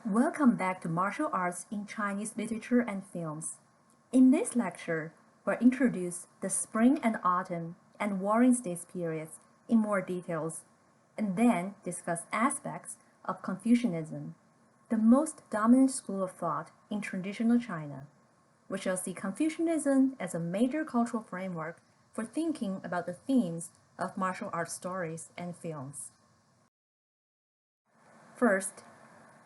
Welcome back to Martial Arts in Chinese Literature and Films. In this lecture, we'll introduce the Spring and Autumn and Warring States periods in more details, and then discuss aspects of Confucianism, the most dominant school of thought in traditional China. We shall see Confucianism as a major cultural framework for thinking about the themes of martial arts stories and films. First,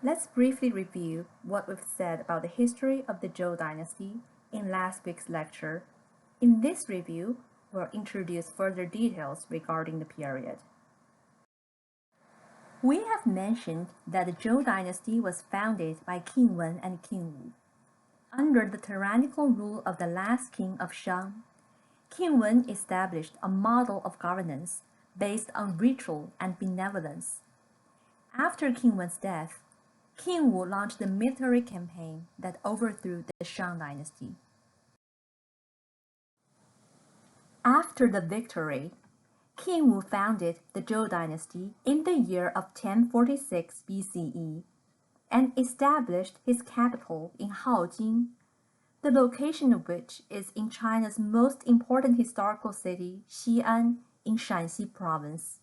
let's briefly review what we've said about the history of the Zhou dynasty in last week's lecture. In this review, we'll introduce further details regarding the period. We have mentioned that the Zhou dynasty was founded by King Wen and King Wu. Under the tyrannical rule of the last king of Shang, King Wen established a model of governance based on ritual and benevolence. After King Wen's death, King Wu launched a military campaign that overthrew the Shang dynasty. After the victory, King Wu founded the Zhou dynasty in the year of 1046 BCE and established his capital in Haojing, the location of which is in China's most important historical city, Xi'an, in Shanxi province.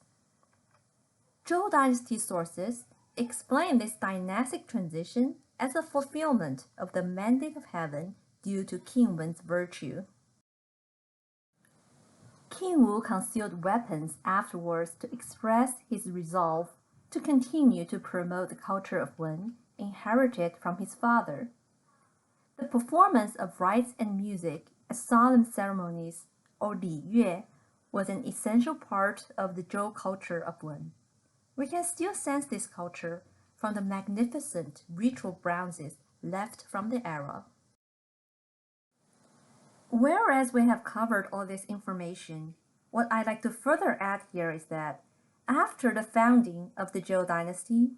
Zhou dynasty sources explain this dynastic transition as a fulfillment of the mandate of heaven due to King Wen's virtue. King Wu concealed weapons afterwards to express his resolve to continue to promote the culture of Wen inherited from his father. The performance of rites and music at solemn ceremonies, or Li Yue, was an essential part of the Zhou culture of Wen. We can still sense this culture from the magnificent ritual bronzes left from the era. Whereas we have covered all this information, what I'd like to further add here is that after the founding of the Zhou dynasty,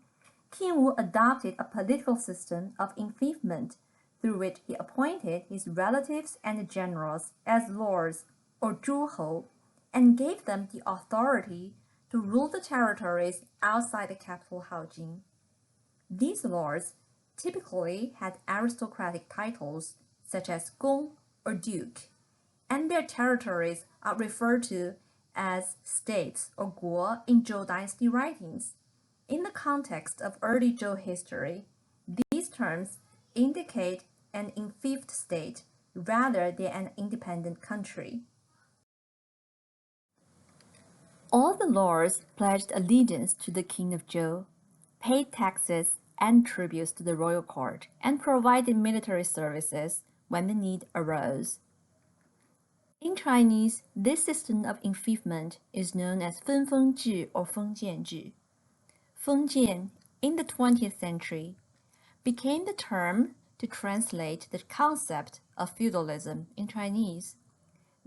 King Wu adopted a political system of enfeoffment through which he appointed his relatives and generals as lords or zhuhou and gave them the authority to rule the territories outside the capital Haojing. These lords typically had aristocratic titles such as gong or duke, and their territories are referred to as states or guo in Zhou dynasty writings. In the context of early Zhou history, these terms indicate an enfeoffed state rather than an independent country. All the lords pledged allegiance to the king of Zhou, paid taxes and tributes to the royal court, and provided military services when the need arose. In Chinese, this system of enfeoffment is known as Fenfengzhi or Fengjianzhi. Fengjian, in the 20th century, became the term to translate the concept of feudalism in Chinese.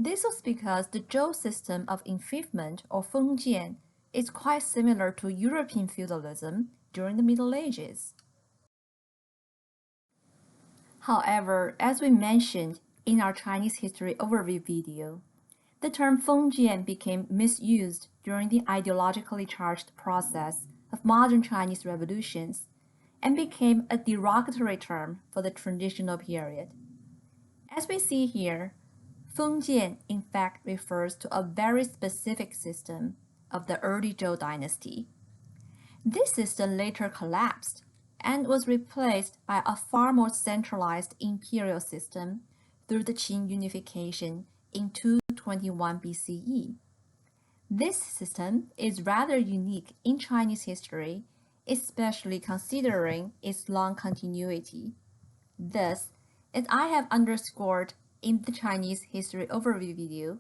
This was because the Zhou system of enfeoffment or fengjian is quite similar to European feudalism during the Middle Ages. However, as we mentioned in our Chinese history overview video, the term fengjian became misused during the ideologically charged process of modern Chinese revolutions and became a derogatory term for the transitional period. As we see here, Fengjian in fact refers to a very specific system of the early Zhou dynasty. This system later collapsed and was replaced by a far more centralized imperial system through the Qin unification in 221 BCE. This system is rather unique in Chinese history, especially considering its long continuity. Thus, as I have underscored in the Chinese history overview video,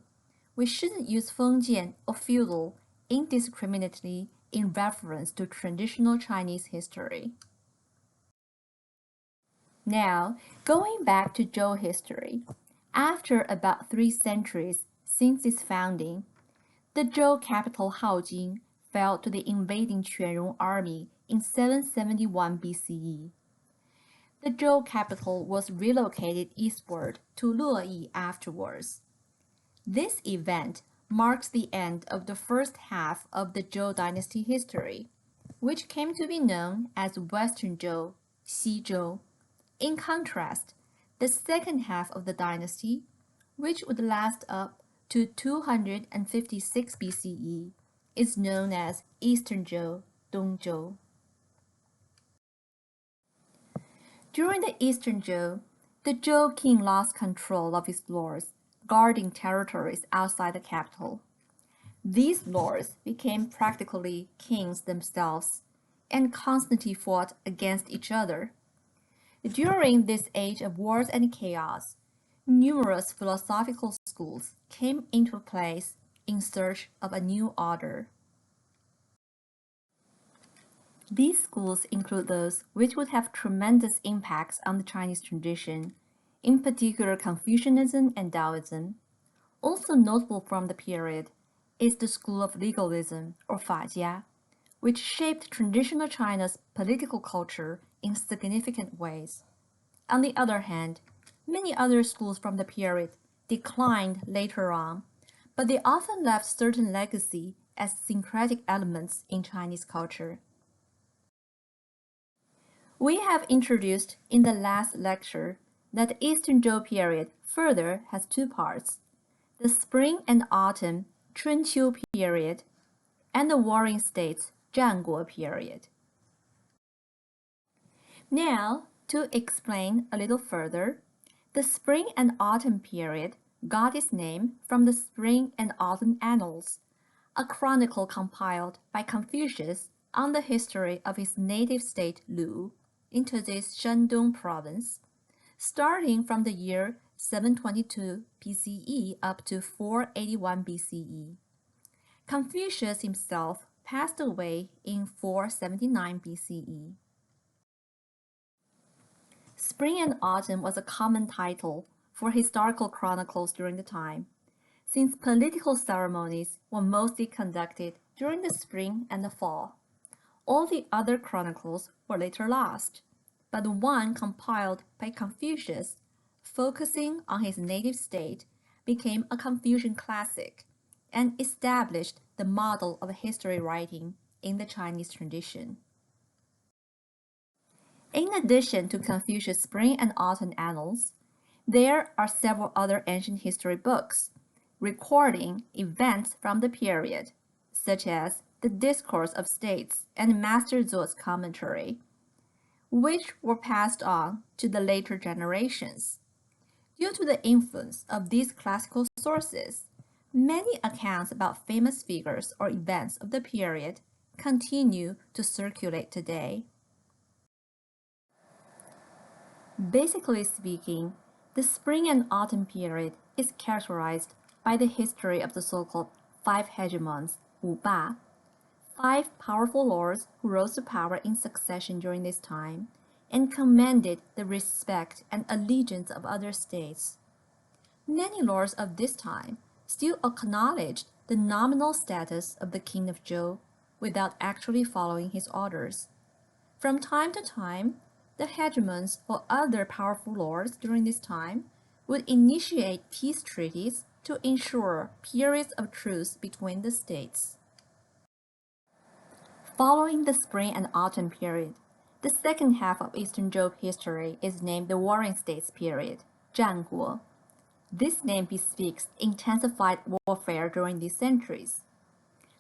we shouldn't use fengjian or feudal indiscriminately in reference to traditional Chinese history. Now, going back to Zhou history, after about 3 centuries since its founding, the Zhou capital Haojing fell to the invading Quanrong army in 771 BCE. The Zhou capital was relocated eastward to Luoyi afterwards. This event marks the end of the first half of the Zhou dynasty history, which came to be known as Western Zhou, Xizhou. In contrast, the second half of the dynasty, which would last up to 256 BCE, is known as Eastern Zhou, Dongzhou. During the Eastern Zhou, the Zhou king lost control of his lords, guarding territories outside the capital. These lords became practically kings themselves and constantly fought against each other. During this age of wars and chaos, numerous philosophical schools came into place in search of a new order. These schools include those which would have tremendous impacts on the Chinese tradition, in particular Confucianism and Taoism. Also notable from the period is the school of legalism, or Fajia, which shaped traditional China's political culture in significant ways. On the other hand, many other schools from the period declined later on, but they often left certain legacy as syncretic elements in Chinese culture. We have introduced in the last lecture that the Eastern Zhou period further has two parts, the Spring and Autumn Chunqiu period and the Warring States Zhanguo period. Now, to explain a little further, the Spring and Autumn period got its name from the Spring and Autumn Annals, a chronicle compiled by Confucius on the history of his native state Lu, in today's Shandong province, starting from the year 722 BCE up to 481 BCE. Confucius himself passed away in 479 BCE. Spring and Autumn was a common title for historical chronicles during the time, since political ceremonies were mostly conducted during the spring and the fall. All the other chronicles were later lost, but the one compiled by Confucius, focusing on his native state, became a Confucian classic and established the model of history writing in the Chinese tradition. In addition to Confucius' Spring and Autumn Annals, there are several other ancient history books recording events from the period, such as the Discourse of States and Master Zuo's commentary, which were passed on to the later generations. Due to the influence of these classical sources, many accounts about famous figures or events of the period continue to circulate today. Basically speaking, the Spring and Autumn period is characterized by the history of the so-called five hegemons, Wu Ba, five powerful lords who rose to power in succession during this time and commanded the respect and allegiance of other states. Many lords of this time still acknowledged the nominal status of the King of Zhou without actually following his orders. From time to time, the hegemons or other powerful lords during this time would initiate peace treaties to ensure periods of truce between the states. Following the Spring and Autumn period, the second half of Eastern Zhou history is named the Warring States period, Zhanguo. This name bespeaks intensified warfare during these centuries.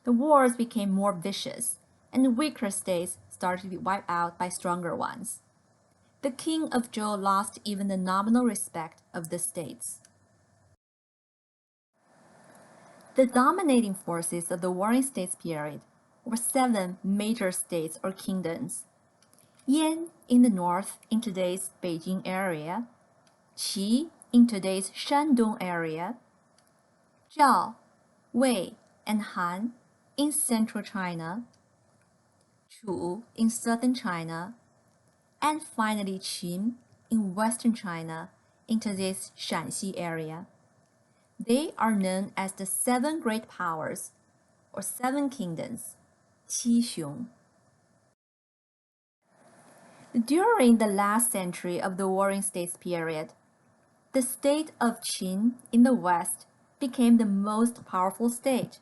The wars became more vicious, and weaker states started to be wiped out by stronger ones. The King of Zhou lost even the nominal respect of the states. The dominating forces of the Warring States period were seven major states or kingdoms. Yan in the north in today's Beijing area, Qi in today's Shandong area, Zhao, Wei, and Han in central China, Chu in southern China, and finally Qin in western China in today's Shanxi area. They are known as the Seven Great Powers, or Seven Kingdoms, Qi Xiong. During the last century of the Warring States period, the state of Qin in the west became the most powerful state.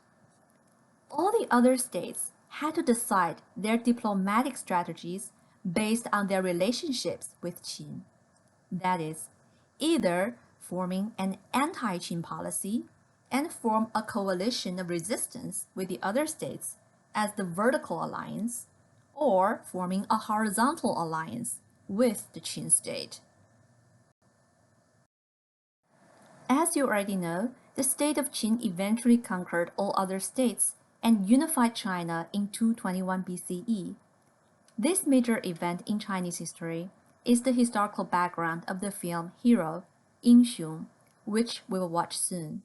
All the other states had to decide their diplomatic strategies based on their relationships with Qin. That is, either forming an anti-Qin policy and form a coalition of resistance with the other states as the vertical alliance, or forming a horizontal alliance with the Qin state. As you already know, the state of Qin eventually conquered all other states and unified China in 221 BCE. This major event in Chinese history is the historical background of the film Hero, 英雄, which we will watch soon.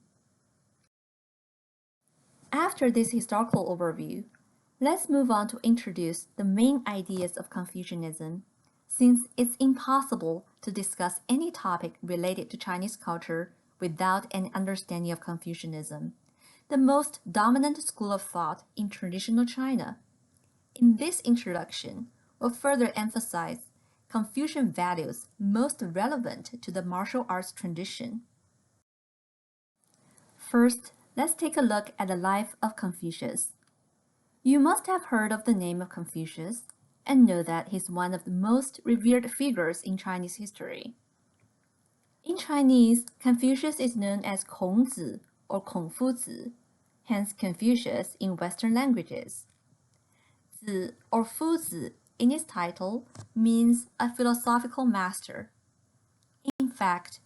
After this historical overview, let's move on to introduce the main ideas of Confucianism, since it's impossible to discuss any topic related to Chinese culture without an understanding of Confucianism, the most dominant school of thought in traditional China. In this introduction, we'll further emphasize Confucian values most relevant to the martial arts tradition. First, let's take a look at the life of Confucius. You must have heard of the name of Confucius and know that he's one of the most revered figures in Chinese history. In Chinese, Confucius is known as Kongzi or Kongfuzi, hence Confucius in Western languages. Zi or Fuzi in its title means a philosophical master. In fact,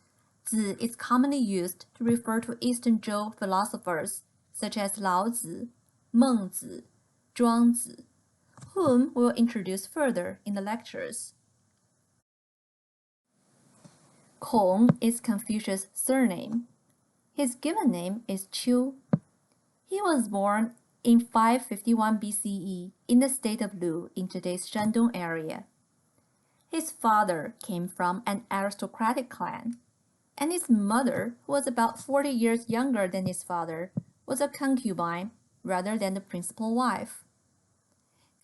Zi is commonly used to refer to Eastern Zhou philosophers such as Laozi, Mengzi, Zhuangzi, whom we'll introduce further in the lectures. Kong is Confucius' surname. His given name is Qiu. He was born in 551 BCE in the state of Lu in today's Shandong area. His father came from an aristocratic clan, and his mother, who was about 40 years younger than his father, was a concubine rather than the principal wife.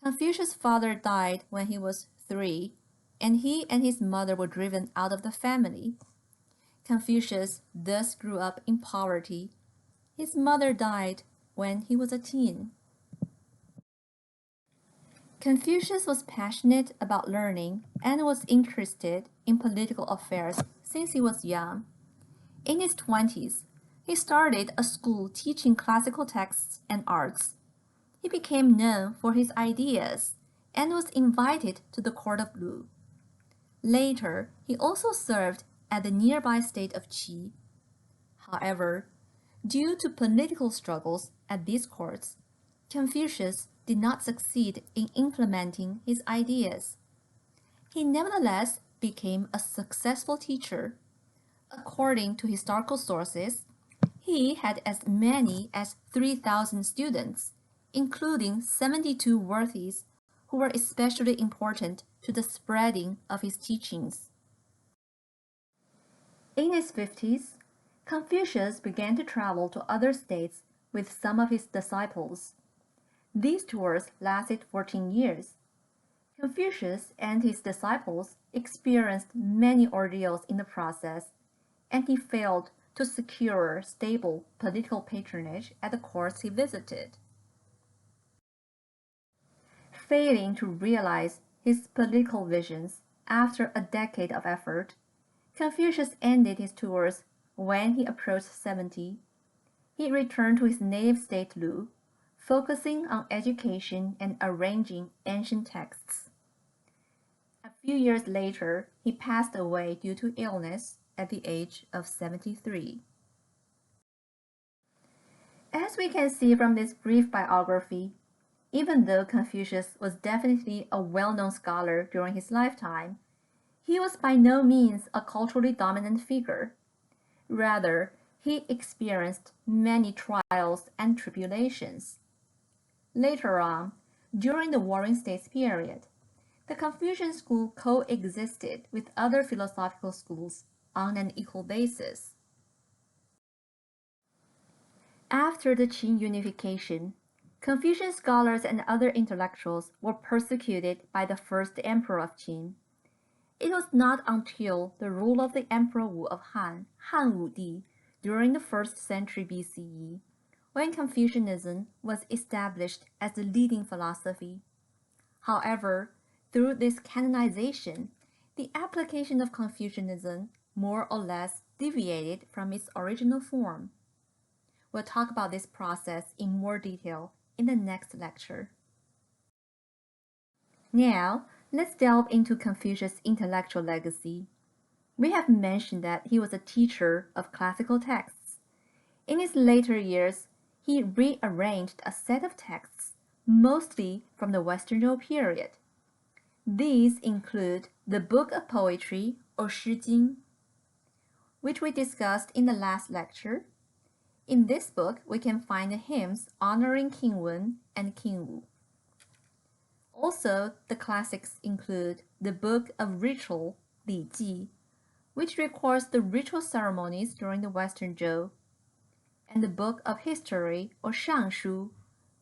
Confucius' father died when he was 3, and he and his mother were driven out of the family. Confucius thus grew up in poverty. His mother died when he was a teen. Confucius was passionate about learning and was interested in political affairs since he was young. In his 20s, he started a school teaching classical texts and arts. He became known for his ideas and was invited to the court of Lu. Later, he also served at the nearby state of Qi. However, due to political struggles at these courts, Confucius did not succeed in implementing his ideas. He nevertheless became a successful teacher. According to historical sources, he had as many as 3,000 students, including 72 worthies who were especially important to the spreading of his teachings. In his 50s, Confucius began to travel to other states with some of his disciples. These tours lasted 14 years. Confucius and his disciples experienced many ordeals in the process, and he failed to secure stable political patronage at the courts he visited. Failing to realize his political visions after a decade of effort, Confucius ended his tours when he approached 70. He returned to his native state Lu, focusing on education and arranging ancient texts. A few years later, he passed away due to illness at the age of 73. As we can see from this brief biography, even though Confucius was definitely a well-known scholar during his lifetime, he was by no means a culturally dominant figure. Rather, he experienced many trials and tribulations. Later on, during the Warring States period, the Confucian school coexisted with other philosophical schools on an equal basis. After the Qin unification, Confucian scholars and other intellectuals were persecuted by the first emperor of Qin. It was not until the rule of the Emperor Wu of Han, Han Wudi, during the 1st century BCE, when Confucianism was established as the leading philosophy. However, Through this canonization, the application of Confucianism more or less deviated from its original form. We'll talk about this process in more detail in the next lecture. Now, let's delve into Confucius' intellectual legacy. We have mentioned that he was a teacher of classical texts. In his later years, he rearranged a set of texts, mostly from the Western Zhou period. These include the Book of Poetry, or Shi Jing, which we discussed in the last lecture. In this book, we can find the hymns honoring King Wen and King Wu. Also, the classics include the Book of Ritual, Li Ji, which records the ritual ceremonies during the Western Zhou, and the Book of History, or Shangshu,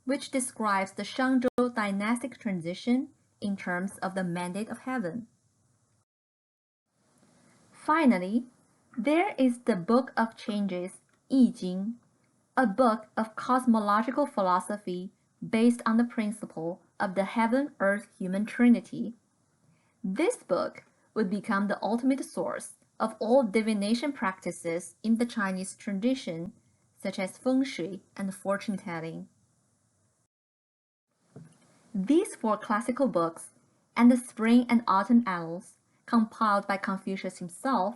which describes the Shangzhou dynastic transition in terms of the mandate of heaven. Finally, there is the Book of Changes, Yi Jing, a book of cosmological philosophy based on the principle of the heaven-earth-human trinity. This book would become the ultimate source of all divination practices in the Chinese tradition, such as feng shui and fortune-telling. These four classical books and the Spring and Autumn Annals, compiled by Confucius himself,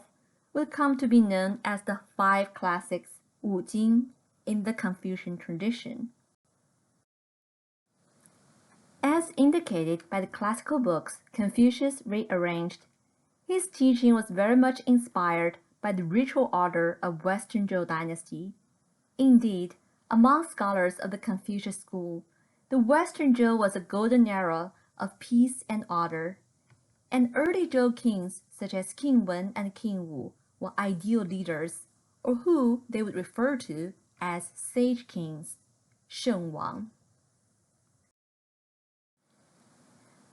will come to be known as the Five Classics, Wu Jing, in the Confucian tradition. As indicated by the classical books Confucius rearranged, his teaching was very much inspired by the ritual order of Western Zhou dynasty. Indeed, among scholars of the Confucius school, the Western Zhou was a golden era of peace and order, and early Zhou kings such as King Wen and King Wu were ideal leaders, or who they would refer to as sage kings, Sheng Wang.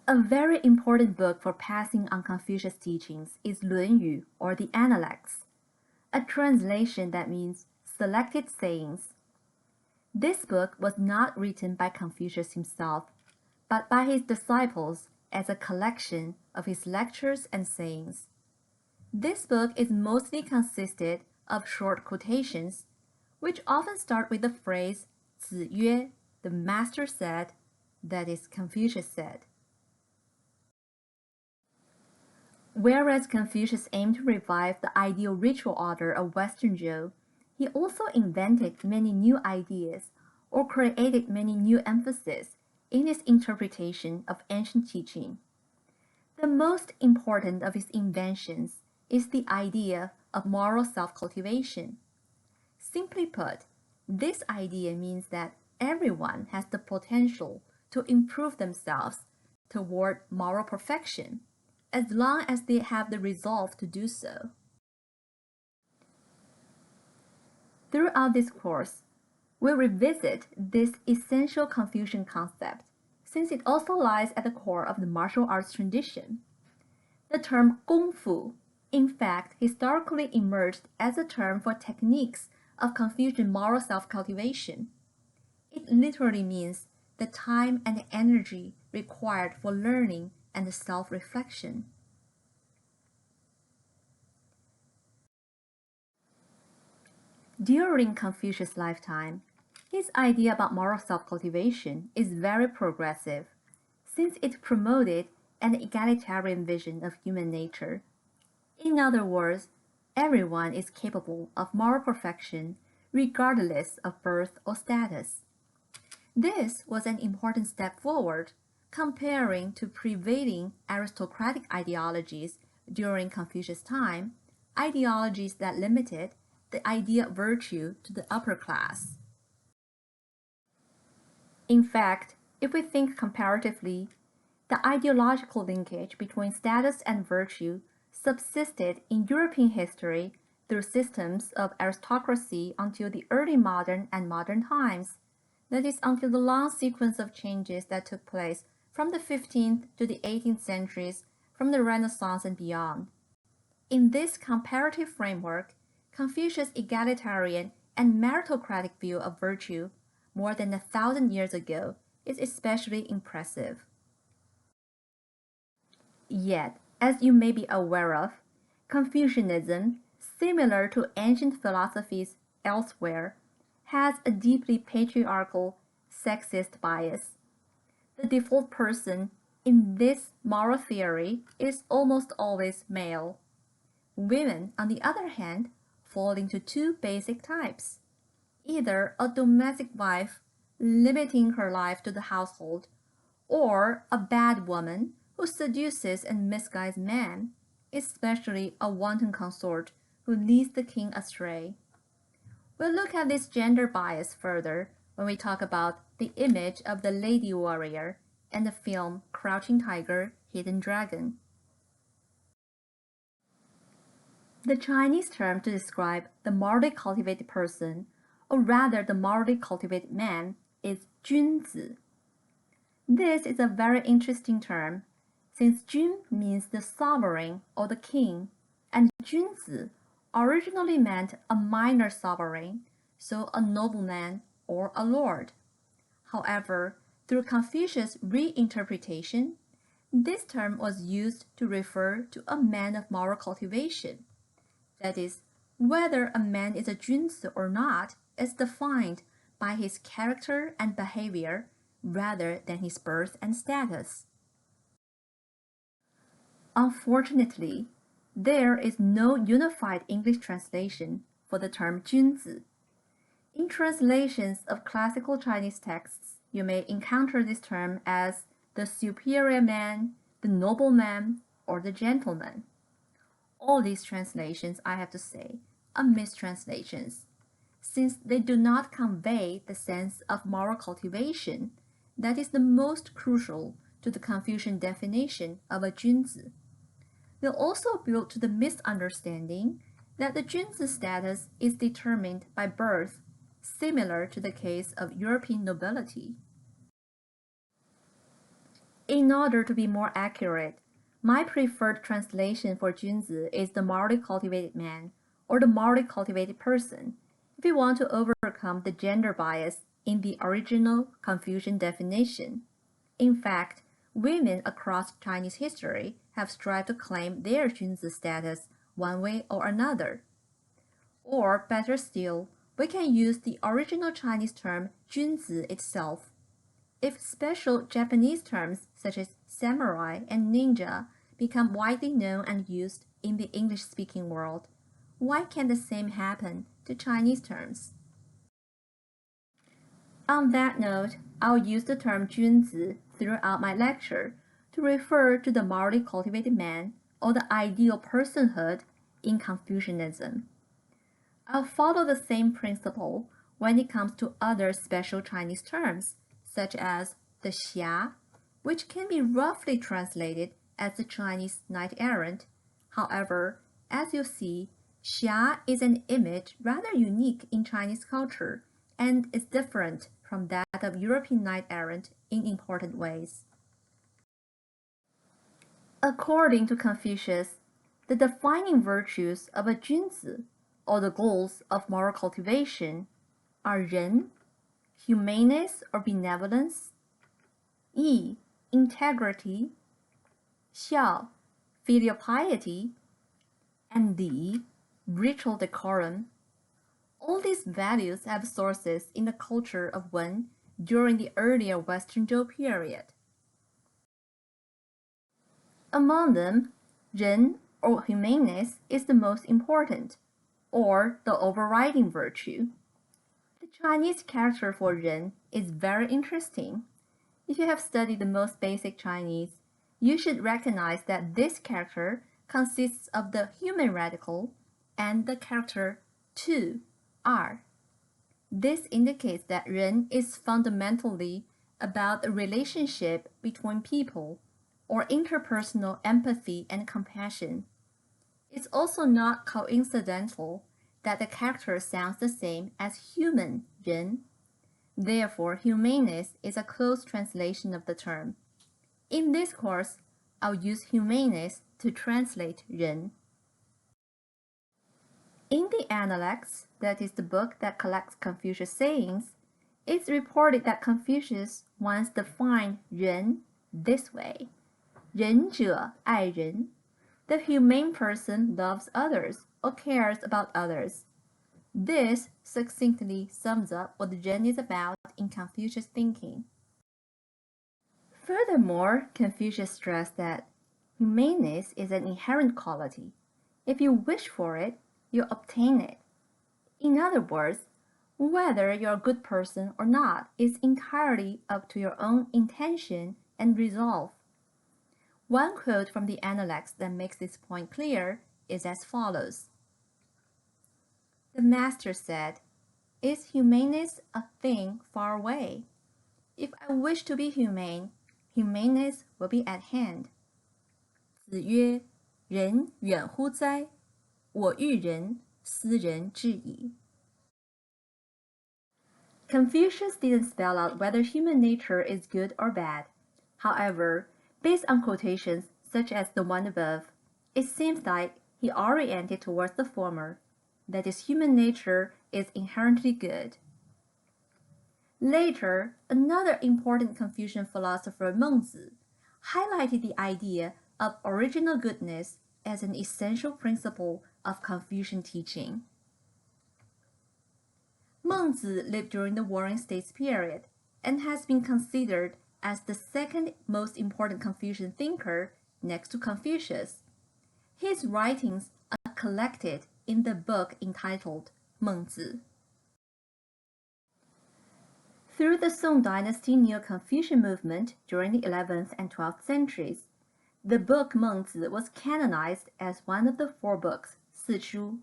A very important book for passing on Confucius' teachings is Lun Yu, or the Analects, a translation that means selected sayings. This book was not written by Confucius himself, but by his disciples as a collection of his lectures and sayings. This book is mostly consisted of short quotations, which often start with the phrase 子曰, the master said, that is, Confucius said. Whereas Confucius aimed to revive the ideal ritual order of Western Zhou, he also invented many new ideas or created many new emphases in his interpretation of ancient teaching. The most important of his inventions is the idea of moral self-cultivation. Simply put, this idea means that everyone has the potential to improve themselves toward moral perfection, as long as they have the resolve to do so. Throughout this course, we'll revisit this essential Confucian concept, since it also lies at the core of the martial arts tradition. The term Gong Fu, in fact, historically emerged as a term for techniques of Confucian moral self-cultivation. It literally means the time and energy required for learning and self-reflection. During Confucius' lifetime, his idea about moral self-cultivation is very progressive, since it promoted an egalitarian vision of human nature. In other words, everyone is capable of moral perfection regardless of birth or status. This was an important step forward, comparing to prevailing aristocratic ideologies during Confucius' time, ideologies that limited the idea of virtue to the upper class. In fact, if we think comparatively, the ideological linkage between status and virtue subsisted in European history through systems of aristocracy until the early modern and modern times, that is, until the long sequence of changes that took place from the 15th to the 18th centuries, from the Renaissance and beyond. In this comparative framework, Confucius' egalitarian and meritocratic view of virtue, more than 1,000 years ago, is especially impressive. Yet, as you may be aware of, Confucianism, similar to ancient philosophies elsewhere, has a deeply patriarchal, sexist bias. The default person in this moral theory is almost always male. Women, on the other hand, fall into two basic types: either a domestic wife limiting her life to the household, or a bad woman who seduces and misguides men, especially a wanton consort who leads the king astray. We'll look at this gender bias further when we talk about the image of the lady warrior and the film Crouching Tiger, Hidden Dragon. The Chinese term to describe the morally cultivated person, or rather the morally cultivated man, is 君子. This is a very interesting term, since Jun means the sovereign or the king, and 君子 originally meant a minor sovereign, so a nobleman or a lord. However, through Confucius' reinterpretation, this term was used to refer to a man of moral cultivation. That is, whether a man is a 君子 or not is defined by his character and behavior rather than his birth and status. Unfortunately, there is no unified English translation for the term 君子. In translations of classical Chinese texts, you may encounter this term as the superior man, the nobleman, or the gentleman. All these translations, I have to say, are mistranslations, since they do not convey the sense of moral cultivation that is the most crucial to the Confucian definition of a 君子. They'll also build to the misunderstanding that the 君子 status is determined by birth, similar to the case of European nobility. In order to be more accurate, my preferred translation for 君子 is the morally cultivated man, or the morally cultivated person, if we want to overcome the gender bias in the original Confucian definition. In fact, women across Chinese history have strived to claim their 君子 status one way or another. Or, better still, we can use the original Chinese term 君子 itself. If special Japanese terms such as samurai and ninja become widely known and used in the English-speaking world, why can't the same happen to Chinese terms? On that note, I'll use the term 君子 throughout my lecture to refer to the morally cultivated man, or the ideal personhood, in Confucianism. I'll follow the same principle when it comes to other special Chinese terms, such as the xia, which can be roughly translated as the Chinese knight-errant. However, as you see, xia is an image rather unique in Chinese culture and is different from that of European knight-errant in important ways. According to Confucius, the defining virtues of a 君子, or the goals of moral cultivation, are 仁, humaneness or benevolence, 义, integrity, 孝, filial piety, and 礼, ritual decorum. All these values have sources in the culture of Wen during the earlier Western Zhou period. Among them, 仁, or humaneness, is the most important, or the overriding virtue. The Chinese character for 仁 is very interesting. If you have studied the most basic Chinese, you should recognize that this character consists of the human radical and the character two, 二. This indicates that 仁 is fundamentally about the relationship between people, or interpersonal empathy and compassion. It's also not coincidental that the character sounds the same as human, 仁. Therefore, humaneness is a close translation of the term. In this course, I'll use humaneness to translate 仁. In the Analects, that is the book that collects Confucius sayings, it's reported that Confucius once defined 仁 this way: 仁者爱人. The humane person loves others or cares about others. This succinctly sums up what Ren is about in Confucius thinking. Furthermore, Confucius stressed that humaneness is an inherent quality. If you wish for it, you obtain it. In other words, whether you're a good person or not is entirely up to your own intention and resolve. One quote from the Analects that makes this point clear is as follows. The master said, "Is humaneness a thing far away? If I wish to be humane, humaneness will be at hand." 子曰：人远乎哉？我欲人，斯人至矣. Confucius didn't spell out whether human nature is good or bad. However, based on quotations such as the one above, it seems like he oriented towards the former, that is, human nature is inherently good. Later, another important Confucian philosopher, Mengzi, highlighted the idea of original goodness as an essential principle of Confucian teaching. Mengzi lived during the Warring States period and has been considered as the second most important Confucian thinker next to Confucius. His writings are collected in the book entitled Mengzi. Through the Song Dynasty Neo-Confucian movement during the 11th and 12th centuries, the book Mengzi was canonized as one of the four books, Sishu,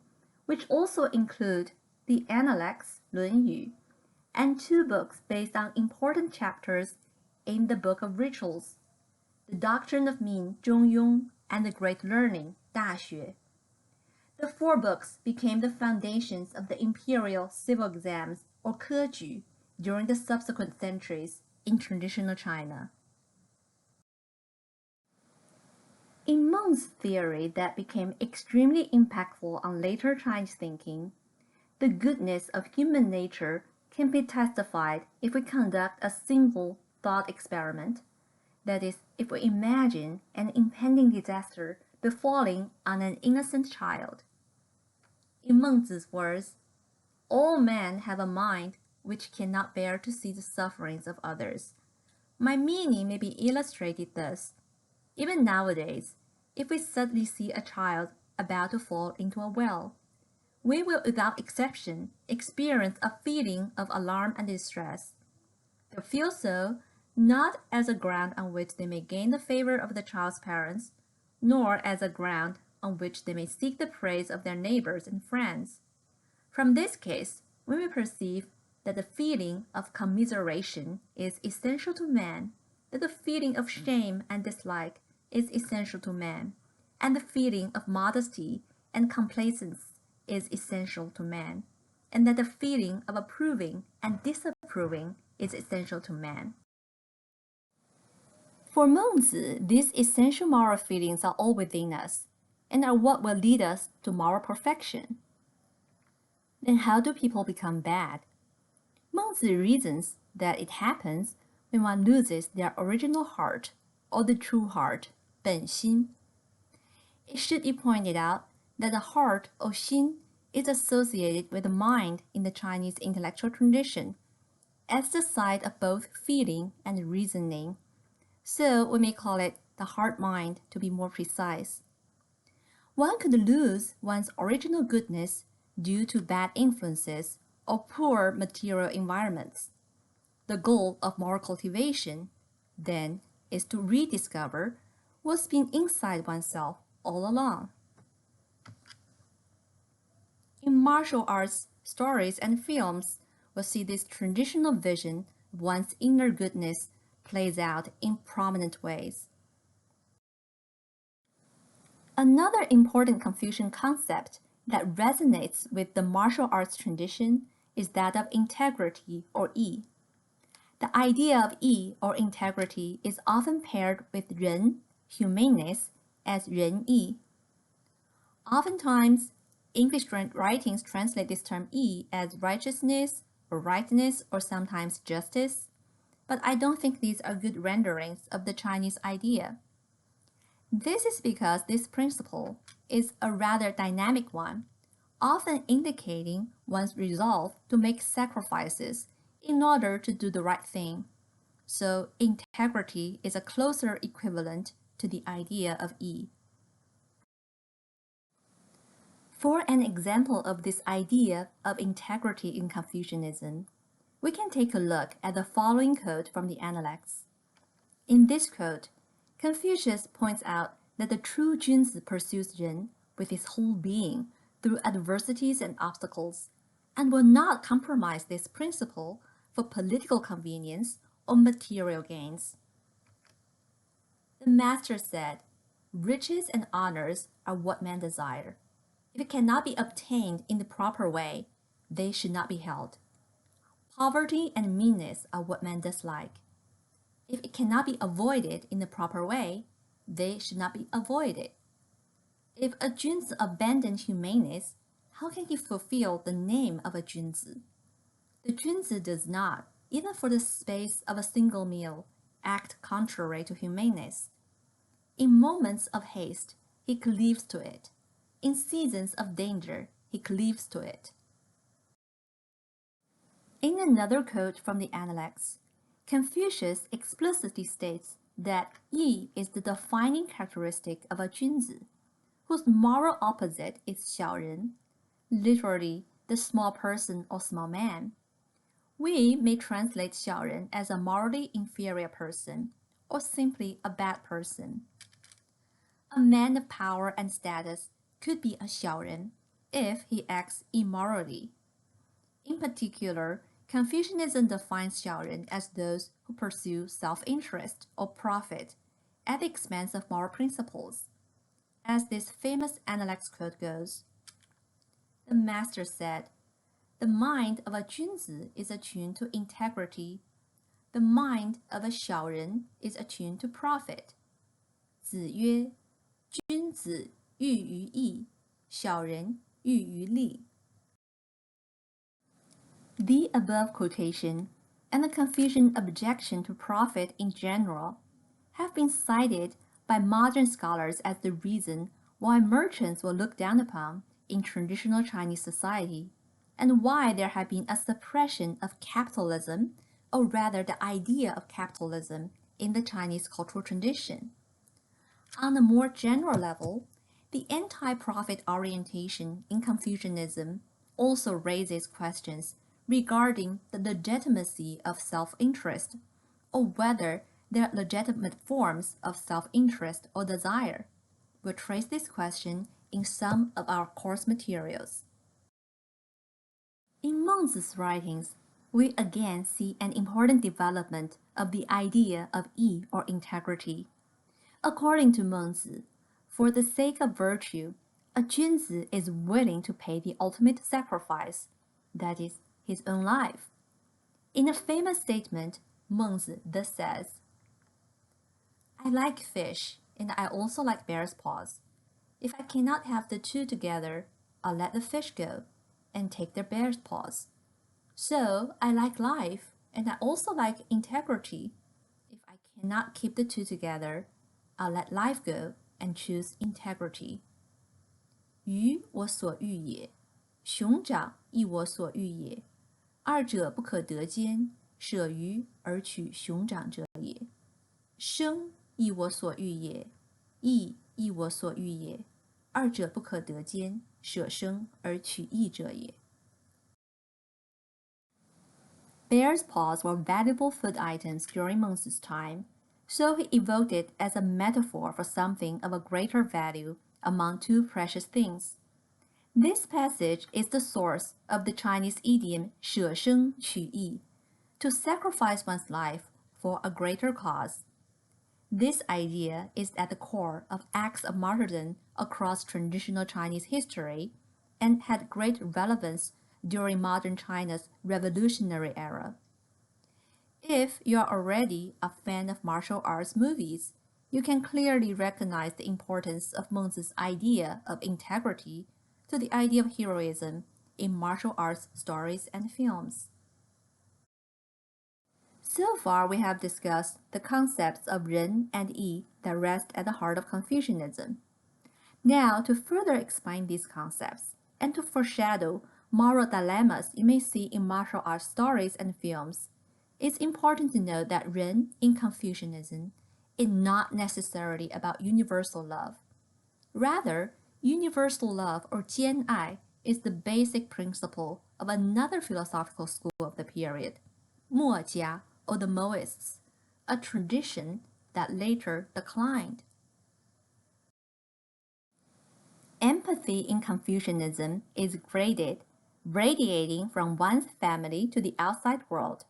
which also include the Analects, 论语, and two books based on important chapters in the Book of Rituals, the Doctrine of Min, 中庸, and the Great Learning, 大学. The four books became the foundations of the imperial civil exams, or 科举, during the subsequent centuries in traditional China. In Meng's theory that became extremely impactful on later Chinese thinking, the goodness of human nature can be testified if we conduct a simple thought experiment. That is, if we imagine an impending disaster befalling on an innocent child. In Mengzi's words, all men have a mind which cannot bear to see the sufferings of others. My meaning may be illustrated thus. Even nowadays, if we suddenly see a child about to fall into a well, we will without exception experience a feeling of alarm and distress. They feel so not as a ground on which they may gain the favor of the child's parents, nor as a ground on which they may seek the praise of their neighbors and friends. From this case, we may perceive that the feeling of commiseration is essential to man, that the feeling of shame and dislike is essential to man, and the feeling of modesty and complacence is essential to man, and that the feeling of approving and disapproving is essential to man. For Mengzi, these essential moral feelings are all within us, and are what will lead us to moral perfection. Then how do people become bad? Mengzi reasons that it happens when one loses their original heart, or the true heart, 本心. It should be pointed out that the heart, or 心, is associated with the mind in the Chinese intellectual tradition, as the site of both feeling and reasoning. So we may call it the heart-mind to be more precise. One could lose one's original goodness due to bad influences or poor material environments. The goal of moral cultivation, then, is to rediscover what's been inside oneself all along. In martial arts stories and films, we'll see this traditional vision of one's inner goodness plays out in prominent ways. Another important Confucian concept that resonates with the martial arts tradition is that of integrity, or yi. The idea of yi, or integrity, is often paired with ren, humaneness, as ren yi. Oftentimes, English writings translate this term yi as righteousness, or rightness, or sometimes justice, but I don't think these are good renderings of the Chinese idea. This is because this principle is a rather dynamic one, often indicating one's resolve to make sacrifices in order to do the right thing. So integrity is a closer equivalent to the idea of yi. For an example of this idea of integrity in Confucianism, we can take a look at the following quote from the Analects. In this quote, Confucius points out that the true Junzi pursues Ren with his whole being through adversities and obstacles, and will not compromise this principle for political convenience or material gains. The master said, "Riches and honors are what men desire. If it cannot be obtained in the proper way, they should not be held. Poverty and meanness are what men dislike. If it cannot be avoided in the proper way, they should not be avoided. If a Junzi abandons humaneness, how can he fulfill the name of a Junzi? The Junzi does not, even for the space of a single meal, act contrary to humaneness. In moments of haste, he cleaves to it. In seasons of danger, he cleaves to it." In another quote from the Analects, Confucius explicitly states that yi is the defining characteristic of a Junzi, whose moral opposite is xiaoren, literally the small person or small man. We may translate xiaoren as a morally inferior person, or simply a bad person. A man of power and status could be a xiaoren if he acts immorally. In particular, Confucianism defines xiaoren as those who pursue self-interest or profit at the expense of moral principles. As this famous Analects quote goes, the master said, "The mind of a Junzi is attuned to integrity. The mind of a xiaoren is attuned to profit." 子曰：君子喻于义，小人喻于利. The above quotation and the Confucian objection to profit in general have been cited by modern scholars as the reason why merchants were looked down upon in traditional Chinese society, and why there had been a suppression of capitalism, or rather the idea of capitalism, in the Chinese cultural tradition. On a more general level, the anti-profit orientation in Confucianism also raises questions regarding the legitimacy of self-interest, or whether there are legitimate forms of self-interest or desire. We'll trace this question in some of our course materials. In Mengzi's writings, we again see an important development of the idea of yi or integrity. According to Mengzi, for the sake of virtue, a Junzi is willing to pay the ultimate sacrifice, that is, his own life. In a famous statement, Mengzi thus says, "I like fish, and I also like bear's paws. If I cannot have the two together, I'll let the fish go and take the bear's paws. So I like life, and I also like integrity. If I cannot keep the two together, I'll let life go and choose integrity. 鱼我所欲也，熊掌亦我所欲也，二者不可得兼，舍鱼而取熊掌者也。生亦我所欲也，义亦我所欲也，二者不可得兼，舍生而取义者也." Bear's paws were valuable food items during Mengzi's time, so he evoked it as a metaphor for something of a greater value among two precious things. This passage is the source of the Chinese idiom 舍生取义, to sacrifice one's life for a greater cause. This idea is at the core of acts of martyrdom across traditional Chinese history and had great relevance during modern China's revolutionary era. If you are already a fan of martial arts movies, you can clearly recognize the importance of Mengzi's idea of integrity to the idea of heroism in martial arts stories and films. So far, we have discussed the concepts of Ren and Yi that rest at the heart of Confucianism. Now, to further explain these concepts and to foreshadow moral dilemmas you may see in martial arts stories and films, it's important to note that Ren in Confucianism is not necessarily about universal love. Rather, universal love or Jian'ai is the basic principle of another philosophical school of the period, Mojia or the Moists, a tradition that later declined. Empathy in Confucianism is graded, radiating from one's family to the outside world.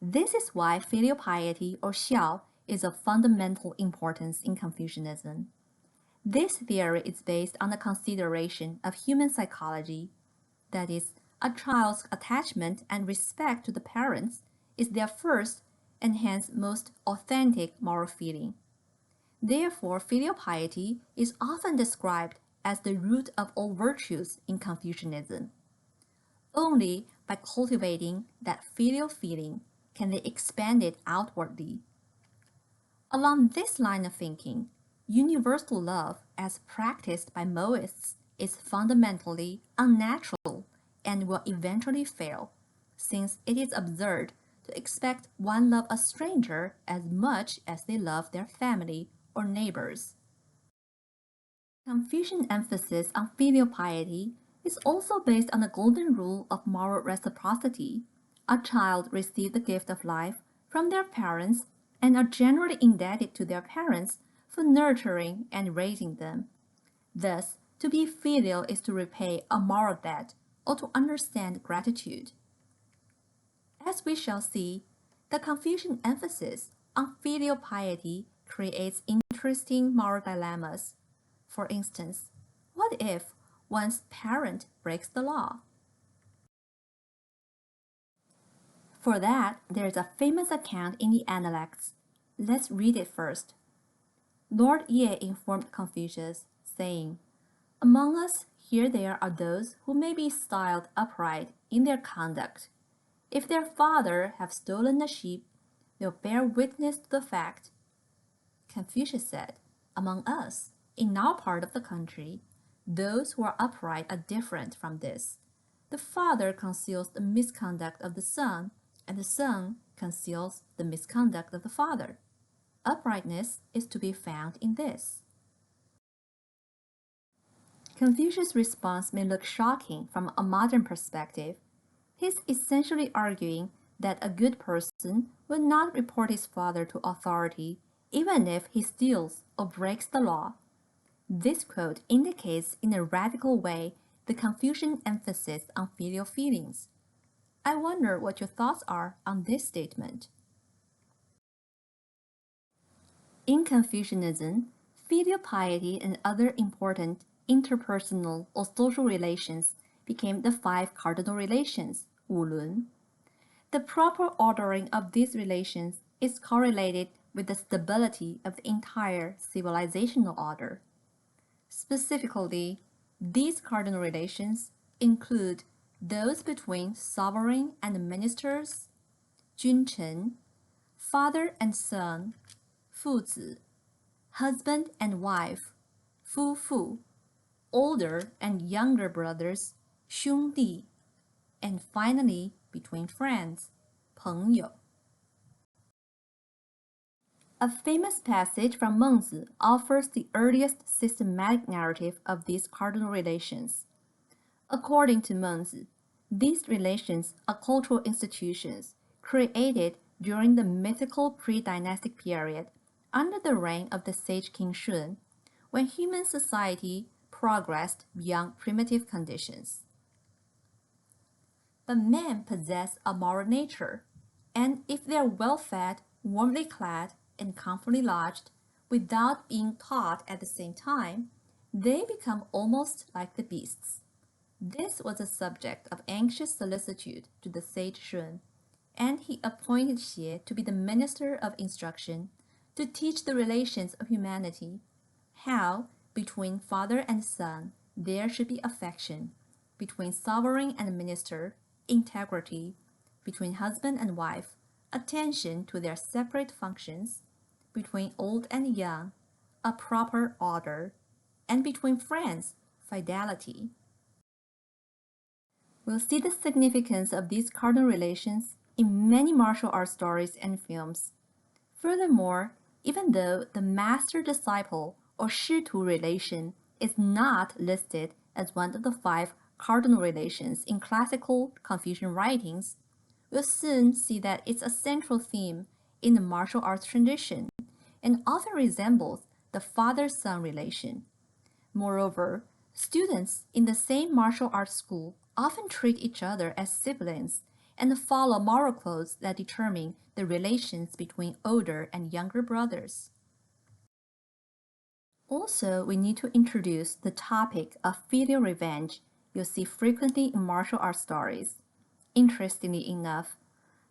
This is why filial piety or xiao is of fundamental importance in Confucianism. This theory is based on the consideration of human psychology, that is, a child's attachment and respect to the parents is their first and hence most authentic moral feeling. Therefore, filial piety is often described as the root of all virtues in Confucianism. Only by cultivating that filial feeling can they expand it outwardly. Along this line of thinking, universal love as practiced by Moists is fundamentally unnatural and will eventually fail, since it is absurd to expect one love a stranger as much as they love their family or neighbors. Confucian emphasis on filial piety is also based on the golden rule of moral reciprocity. A child receives the gift of life from their parents and are generally indebted to their parents for nurturing and raising them. Thus, to be filial is to repay a moral debt or to understand gratitude. As we shall see, the Confucian emphasis on filial piety creates interesting moral dilemmas. For instance, what if one's parent breaks the law? For that, there's a famous account in the Analects. Let's read it first. Lord Ye informed Confucius, saying, "Among us here there are those who may be styled upright in their conduct. If their father have stolen a sheep, they'll bear witness to the fact." Confucius said, "Among us, in our part of the country, those who are upright are different from this. The father conceals the misconduct of the son, and the son conceals the misconduct of the father. Uprightness is to be found in this." Confucius' response may look shocking from a modern perspective. He's essentially arguing that a good person would not report his father to authority even if he steals or breaks the law. This quote indicates in a radical way the Confucian emphasis on filial feelings. I wonder what your thoughts are on this statement. In Confucianism, filial piety and other important interpersonal or social relations became the five cardinal relations, 五伦. The proper ordering of these relations is correlated with the stability of the entire civilizational order. Specifically, these cardinal relations include those between sovereign and ministers, 君臣, father and son, 父子, husband and wife, 夫妇, older and younger brothers, 兄弟, and finally between friends, 朋友. A famous passage from Mengzi offers the earliest systematic narrative of these cardinal relations. According to Mengzi, these relations are cultural institutions created during the mythical pre-dynastic period under the reign of the sage King Shun, when human society progressed beyond primitive conditions. But men possess a moral nature, and if they are well-fed, warmly clad, and comfortably lodged, without being taught at the same time, they become almost like the beasts. This was a subject of anxious solicitude to the sage Shun, and he appointed Xie to be the minister of instruction to teach the relations of humanity, how, between father and son, there should be affection, between sovereign and minister, integrity, between husband and wife, attention to their separate functions, between old and young, a proper order, and between friends, fidelity. We'll see the significance of these cardinal relations in many martial arts stories and films. Furthermore, even though the master-disciple or Shitu relation is not listed as one of the 5 cardinal relations in classical Confucian writings, we'll soon see that it's a central theme in the martial arts tradition and often resembles the father-son relation. Moreover, students in the same martial arts school often treat each other as siblings and follow moral codes that determine the relations between older and younger brothers. Also, we need to introduce the topic of filial revenge you'll see frequently in martial arts stories. Interestingly enough,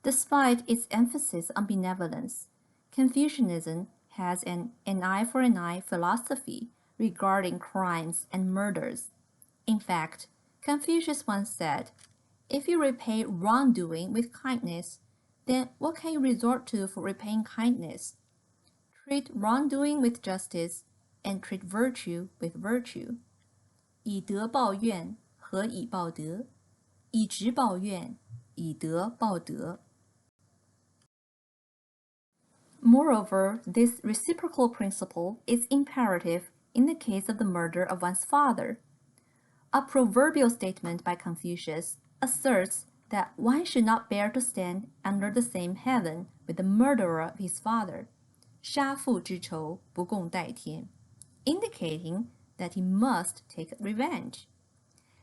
despite its emphasis on benevolence, Confucianism has an eye for an eye philosophy regarding crimes and murders. In fact, Confucius once said, "If you repay wrongdoing with kindness, then what can you resort to for repaying kindness? Treat wrongdoing with justice, and treat virtue with virtue. 以德报怨，何以报德？以直报怨，以德报德." Moreover, this reciprocal principle is imperative in the case of the murder of one's father. A proverbial statement by Confucius asserts that one should not bear to stand under the same heaven with the murderer of his father, 杀父之仇，不共戴天, indicating that he must take revenge.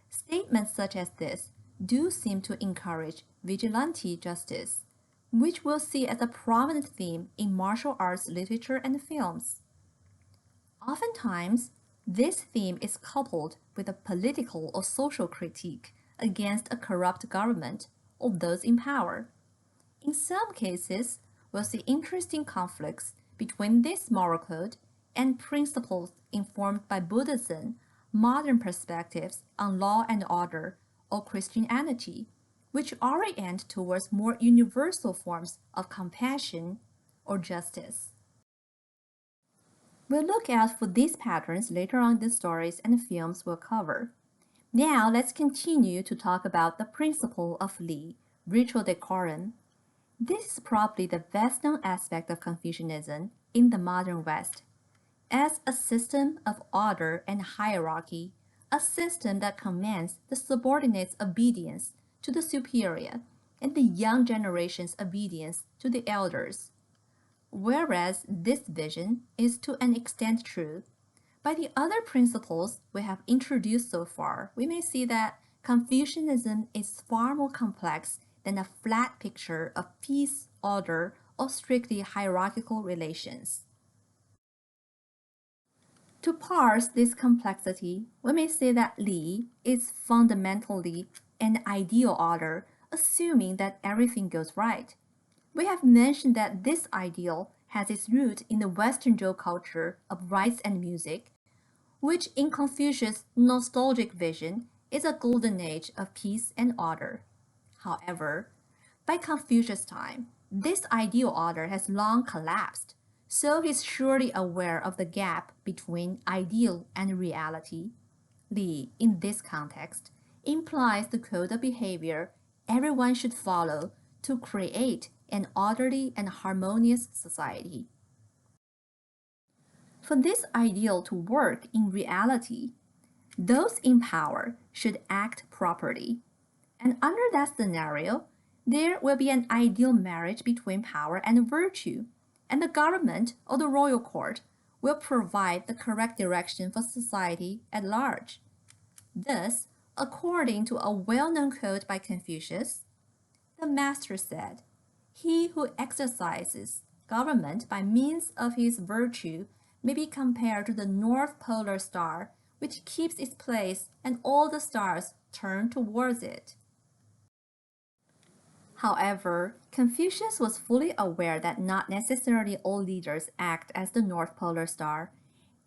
Statements such as this do seem to encourage vigilante justice, which we'll see as a prominent theme in martial arts literature and films. Oftentimes, this theme is coupled with a political or social critique against a corrupt government or those in power. In some cases, we'll see interesting conflicts between this moral code and principles informed by Buddhism, modern perspectives on law and order, or Christianity, which orient towards more universal forms of compassion or justice. We'll look out for these patterns later on in the stories and films we'll cover. Now let's continue to talk about the principle of Li, ritual decorum. This is probably the best-known aspect of Confucianism in the modern West. As a system of order and hierarchy, a system that commands the subordinates' obedience to the superior and the young generation's obedience to the elders. Whereas this vision is to an extent true, by the other principles we have introduced so far, we may see that Confucianism is far more complex than a flat picture of peace, order, or strictly hierarchical relations. To parse this complexity, we may say that Li is fundamentally an ideal order, assuming that everything goes right. We have mentioned that this ideal has its root in the Western Zhou culture of rites and music, which in Confucius' nostalgic vision is a golden age of peace and order. However, by Confucius' time, this ideal order has long collapsed, so he's surely aware of the gap between ideal and reality. Li, in this context, implies the code of behavior everyone should follow to create an orderly and harmonious society. For this ideal to work in reality, those in power should act properly. And under that scenario, there will be an ideal marriage between power and virtue, and the government or the royal court will provide the correct direction for society at large. Thus, according to a well-known quote by Confucius, the master said, "He who exercises government by means of his virtue may be compared to the North Polar Star, which keeps its place and all the stars turn towards it." However, Confucius was fully aware that not necessarily all leaders act as the North Polar Star,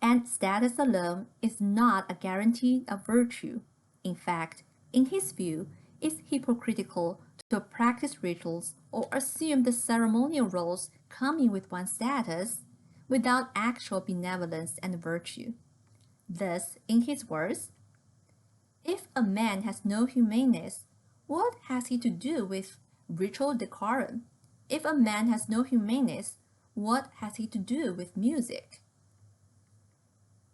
and status alone is not a guarantee of virtue. In fact, in his view, it's hypocritical to practice rituals or assume the ceremonial roles coming with one's status without actual benevolence and virtue. Thus, in his words, if a man has no humaneness, what has he to do with ritual decorum? If a man has no humaneness, what has he to do with music?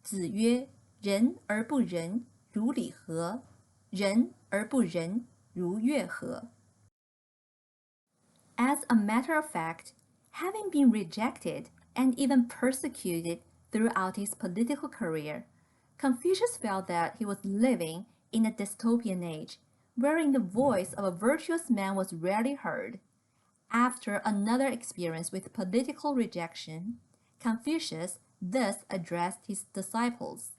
子曰：人而不仁，如礼何？人而不仁，如乐何？ As a matter of fact, having been rejected and even persecuted throughout his political career, Confucius felt that he was living in a dystopian age, wherein the voice of a virtuous man was rarely heard. After another experience with political rejection, Confucius thus addressed his disciples.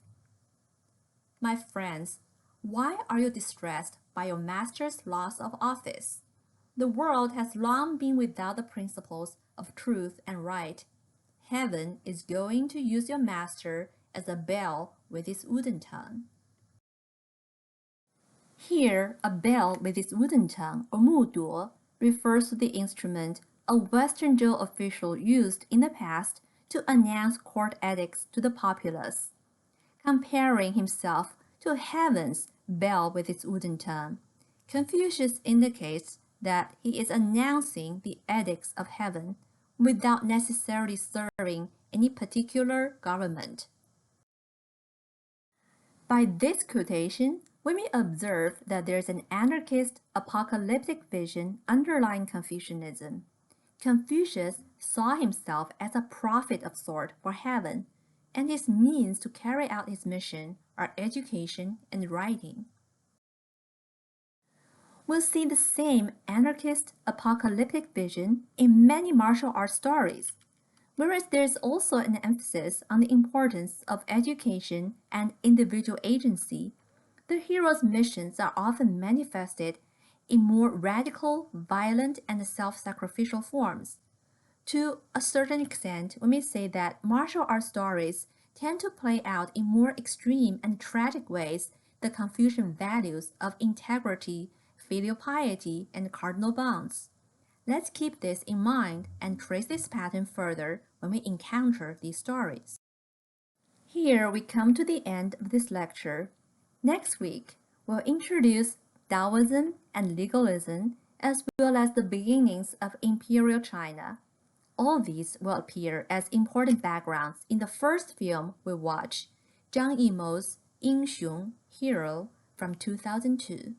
My friends, why are you distressed by your master's loss of office? The world has long been without the principles of truth and right. Heaven is going to use your master as a bell with its wooden tongue. Here, a bell with its wooden tongue, or 木铎, refers to the instrument a Western Zhou official used in the past to announce court edicts to the populace. Comparing himself to heaven's bell with its wooden tongue, Confucius indicates that he is announcing the edicts of heaven without necessarily serving any particular government. By this quotation, we may observe that there is an anarchist apocalyptic vision underlying Confucianism. Confucius saw himself as a prophet of sort for heaven, and his means to carry out his mission are education and writing. We'll see the same anarchist apocalyptic vision in many martial arts stories, whereas there's also an emphasis on the importance of education and individual agency. The hero's missions are often manifested in more radical, violent, and self-sacrificial forms. To a certain extent, we may say that martial arts stories tend to play out in more extreme and tragic ways the Confucian values of integrity, filial piety, and cardinal bonds. Let's keep this in mind and trace this pattern further when we encounter these stories. Here we come to the end of this lecture. Next week, we'll introduce Taoism and legalism as well as the beginnings of Imperial China. All these will appear as important backgrounds in the first film we watch, Zhang Yimou's 英雄 Hero from 2002.